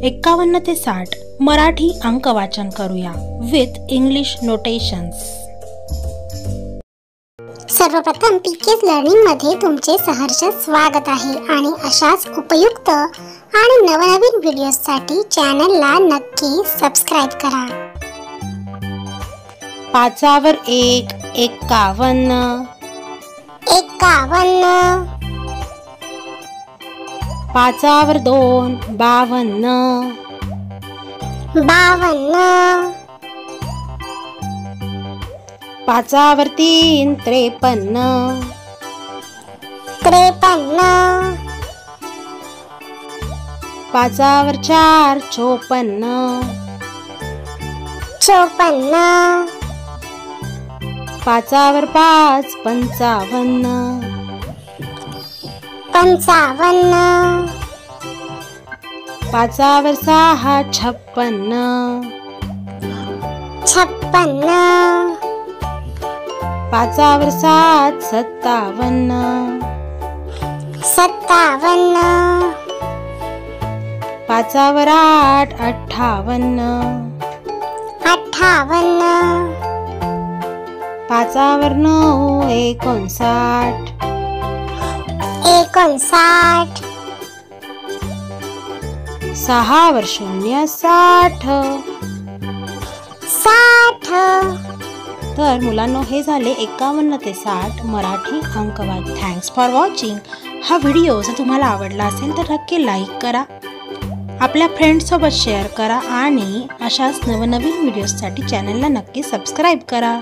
51 ते 60 मराठी अंक वाचन करूया विथ इंग्लिश नोटेशन्स। सर्वप्रथम पीकेज लर्निंग मध्ये तुमचे सहर्ष स्वागत आहे आणि अशाच उपयुक्त आणि नवनवीन व्हिडिओसाठी चॅनलला नक्की सबस्क्राइब करा। 5वर 1 51 51 5वर 2 52 52 5वर 3 53 53 5वर 4 54 54 5वर 5 55 55 5वर 6 56 56 5वर 7 57 57 5वर 8 58 58 5वर 9 59 59 6वर 0 60 60। तर मुलांनो, हे झाले 51 ते 60 मराठी अंकवाद। Thanks for watching. हा व्हिडिओ जर तुम्हाला आवडला असेल तर नक्की लाईक करा, आपल्या फ्रेंड्ससोबत शेअर करा आणि अशाच नवनवीन व्हिडिओजसाठी चॅनलला नक्की सबस्क्राईब करा।